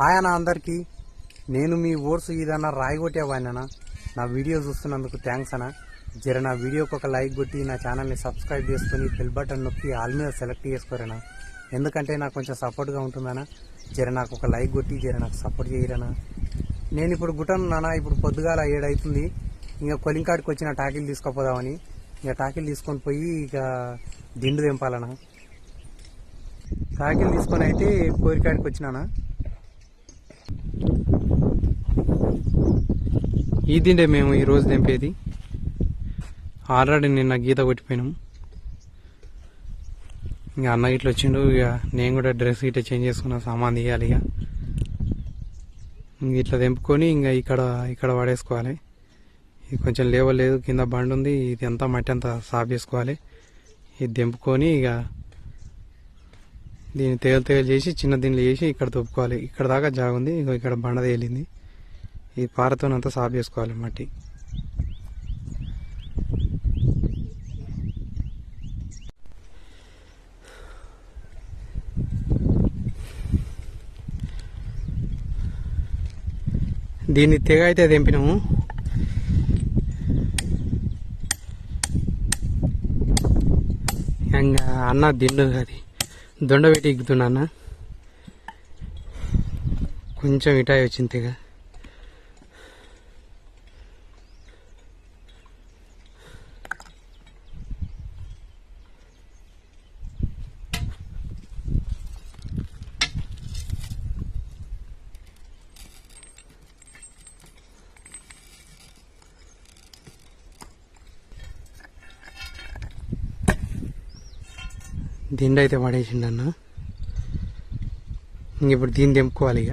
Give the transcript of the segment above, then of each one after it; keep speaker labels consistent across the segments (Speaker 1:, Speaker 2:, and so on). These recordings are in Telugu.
Speaker 1: హాయ్ అన్న అందరికీ. నేను మీ ఓట్స్ ఏదన్నా రాయగొట్టేవాడినా. నా వీడియో చూస్తున్నందుకు థ్యాంక్స్ అన్న. జర నా వీడియోకి ఒక లైక్ కొట్టి నా ఛానల్ని సబ్స్క్రైబ్ చేసుకుని బెల్ బటన్ నొక్కి ఆల్ మీద సెలెక్ట్ చేసుకోరనా, ఎందుకంటే నాకు కొంచెం సపోర్ట్గా ఉంటుందన్నా. జర నాకు ఒక లైక్ కొట్టి జర నాకు సపోర్ట్ చేయరనా. నేను ఇప్పుడు గుట్టను నాన్న, ఇప్పుడు పొద్దుగాల 7 అవుతుంది. ఇంకా కొలింకాడికి వచ్చిన టాకిల్ తీసుకుపోదామని. ఇక టాకిల్ తీసుకొని పోయి ఇక దిండు తెంపాలన్నా. టాకిల్ తీసుకొని అయితే కోరికాడికి వచ్చినానా. ఈ దిండే మేము ఈరోజు తెంపేది. ఆల్రెడీ నిన్న గీత కొట్టిపోయినాం. ఇంకా అన్న ఇట్లా వచ్చిండు. ఇక నేను కూడా డ్రెస్ ఇట్లా చేంజ్ చేసుకున్నా, సామాన్ తీయాలి. ఇంక ఇట్లా తెంపుకొని ఇంకా ఇక్కడ పడేసుకోవాలి. ఇది కొంచెం లేవల్ లేదు, కింద బండి ఉంది. ఇది అంతా మట్టి అంతా సాఫ్ చేసుకోవాలి. ఇది తెంపుకొని ఇక దీన్ని తేలు చేసి చిన్న దీనిలో చేసి ఇక్కడ తొప్పుకోవాలి. ఇక్కడ దాకా జాగుంది, ఇక ఇక్కడ బండ తేలింది. ఈ పారతోనంతా సాఫ్ చేసుకోవాలి మట్టి. దీన్ని తెగ అయితే తెంపినాము. ఇంకా అన్న దిండు అది దొండ పెట్టి ఎక్కుతున్నా అన్న. కొంచెం ఇటాయి వచ్చింది తెగ. దిండు అయితే పడేసిండు అన్న. ఇప్పుడు దీన్ని తెంపుకోవాలి. ఇక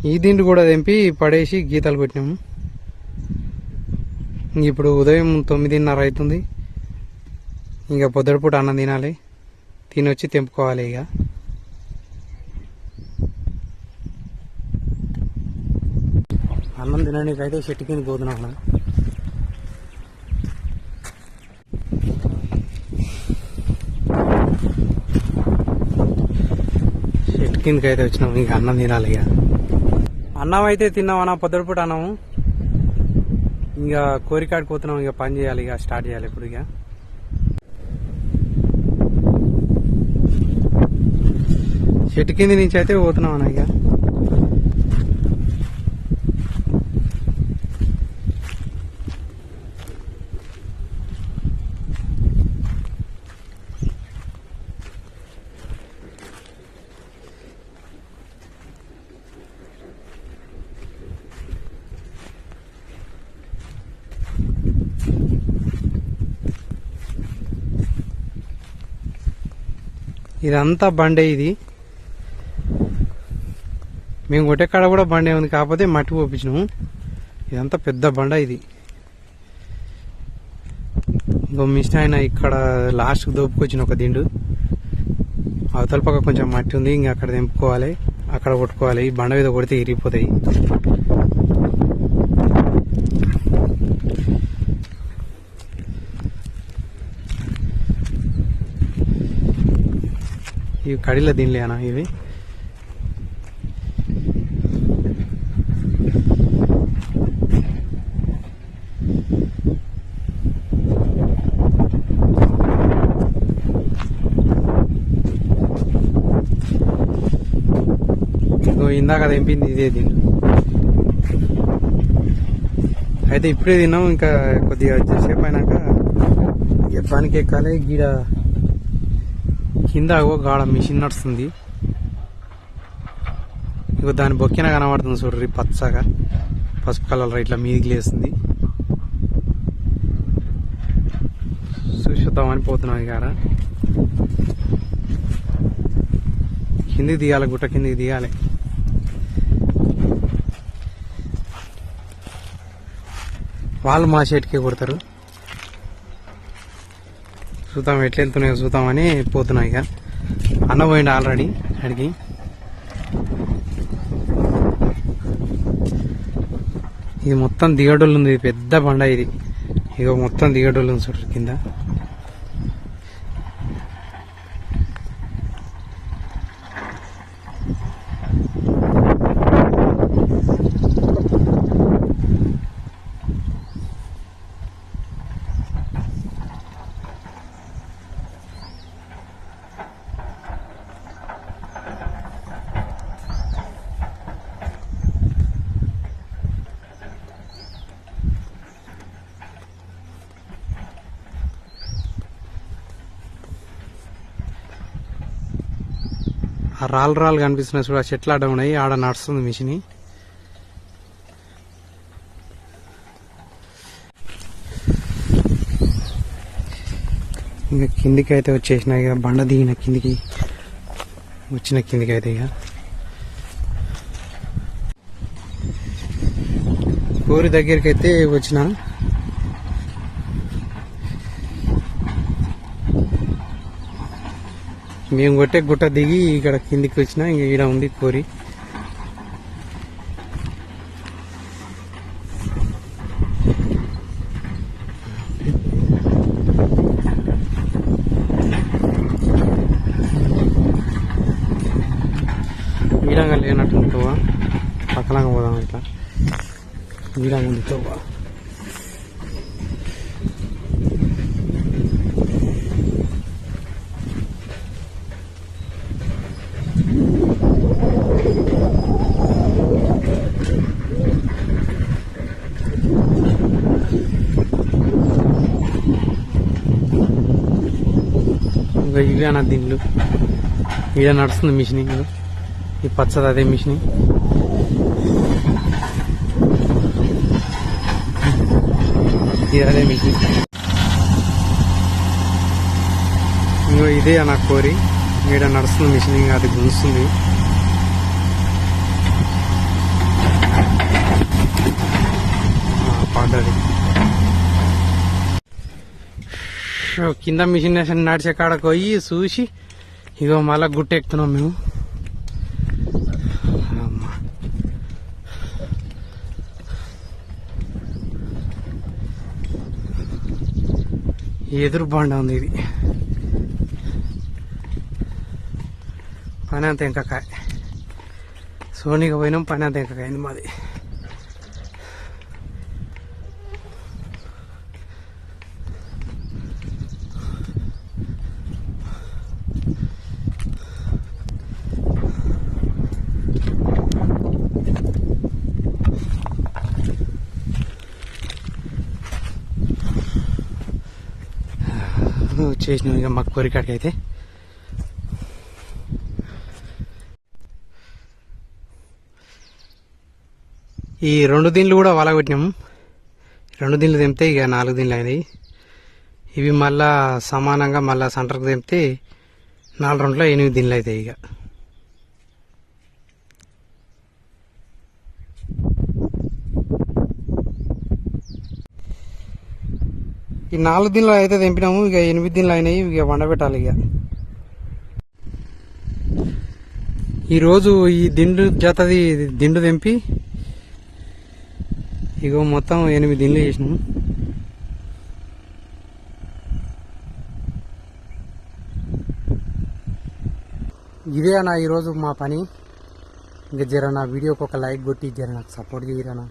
Speaker 1: ఈ దిండు కూడా తెంపి పడేసి గీతలు కొట్టినాము. ఇప్పుడు ఉదయం 9:30 అవుతుంది. ఇంకా పొద్దుటిపూట అన్నం తినాలి. తినొచ్చి తెంపుకోవాలి. ఇక అన్నం తినడానికి అయితే చెట్టు కింద పోతున్నాం. చెట్టు కిందకి అయితే వచ్చినాం. ఇంకా అన్నం తినాలి. ఇక అన్నం అయితే తిన్నామన్నా, పొద్దుటిపూట అన్నాము. ఇంకా కోరికాడికి పోతున్నాం. ఇక పని చేయాలి, ఇక స్టార్ట్ చేయాలి ఇప్పుడు. ఇక చెట్టు కింద నుంచి అయితే పోతున్నాం అన్న. ఇక ఇదంతా బండే. ఇది మేము కొట్టే కాడ కూడా బండే ఉంది, కాకపోతే మట్టి పోపించినాము. ఇదంతా పెద్ద బండ ఇది. ఇంకో మిషన్ ఆయన ఇక్కడ లాస్ట్కి దోపుకొచ్చిన ఒక దిండు. అవతల పక్క కొంచెం మట్టి ఉంది, ఇంకా అక్కడ తెంపుకోవాలి, అక్కడ కొట్టుకోవాలి. ఈ బండ మీద కొడితే ఇరిగిపోతాయి. ఇవి కడిల దీనిలేనా ఇవి. ఇందాక తెంపింది ఇదే దీని. అయితే ఇప్పుడే తిన్నాం. ఇంకా కొద్దిగా సేపు అయినాక పనికి ఎక్కాలి. గీడ కింద గాడ మిషన్ నడుస్తుంది. ఇక దాని బొక్కిన కనబడుతుంది చూడ్రి, పచ్చగా పసుపు కలర్ ఇట్లా మీదికి లేస్తుంది. చూద్దామని పోతున్నాం. ఇక కిందికి దిగాలి, గుట్ట కిందికి దిగాలి. వాళ్ళు మా షేట్కే కొడతారు. చూద్దాం ఎట్లా వెళ్తున్నాయో చూద్దామని పోతున్నా. ఇక అన్న పోయిండు ఆల్రెడీ అడిగి. ఇది మొత్తం దిగడోళ్ళు ఉంది, పెద్ద బండ ఇది. ఇక మొత్తం దిగడోళ్ళు ఉంది చూడండి కింద. ఆ రాళ్ళు కనిపిస్తున్నాయి చూడ, చెట్లు ఆడ ఉన్నాయి, ఆడ నడుస్తుంది మిషన్. ఇంకా కిందికి అయితే వచ్చేసిన, ఇక బండ దిగిన కిందికి వచ్చిన కిందికి అయితే ఇక కోరి దగ్గరికి అయితే వచ్చిన. మేము కొట్టే గుట్ట దిగి ఇక్కడ కిందికి వచ్చిన. ఇంక ఈడ ఉంది కోరి. ఈడంగా లేనట్టుంది తోవ, పక్కలంగా పోదాం. ఇట్లా ఈడంగా ఉంది తోవ. ఇంకా ఇవే నా దిండ్లు. ఈడ నడుస్తుంది మిషన్. ఈ పచ్చది అదే మిషన్. ఇది అదే మిషన్. ఇంకో ఇదే నా కోరి. ఈడ నడుస్తుంది మిషన్. ఇంకా అది గుంస్తుంది. పడ్డది. కింద మిషన్ నడిచే కాడకు పోయి చూసి ఇగో మళ్ళా గుట్టెక్కుతున్నాం మేము. ఎదురు బండ ఉంది ఇది. పని అంత ఇంకా కాయ సోనీగా పోయినాం. పని అంత ఇంకా కాయింది మాది. వచ్చేసినాం ఇక మాకు కోరికాడికి అయితే. ఈ 2 దిండ్లు కూడా వలగొట్టినాము. 2 దిండ్లు తెంపితే ఇక 4 దిండ్లు అయినాయి. ఇవి మళ్ళా సమానంగా మళ్ళా సెంటర్కి తెంపితే 4 రౌండ్లో 8 దిండ్లు అవుతాయి. ఇక ఈ 4 దిండ్లు అయితే తెంపినాము. ఇక 8 దిండ్లు అయినాయి. ఇక వండబెట్టాలి. ఇక ఈరోజు ఈ జతది దిండు తెంపి ఇగో మొత్తం 8 దిండ్లు చేసినాము. ఇదే అన్న ఈరోజు మా పని. ఇంకా జర నా వీడియోకి ఒక లైక్ కొట్టి జర నాకు సపోర్ట్ చేయరన్నా.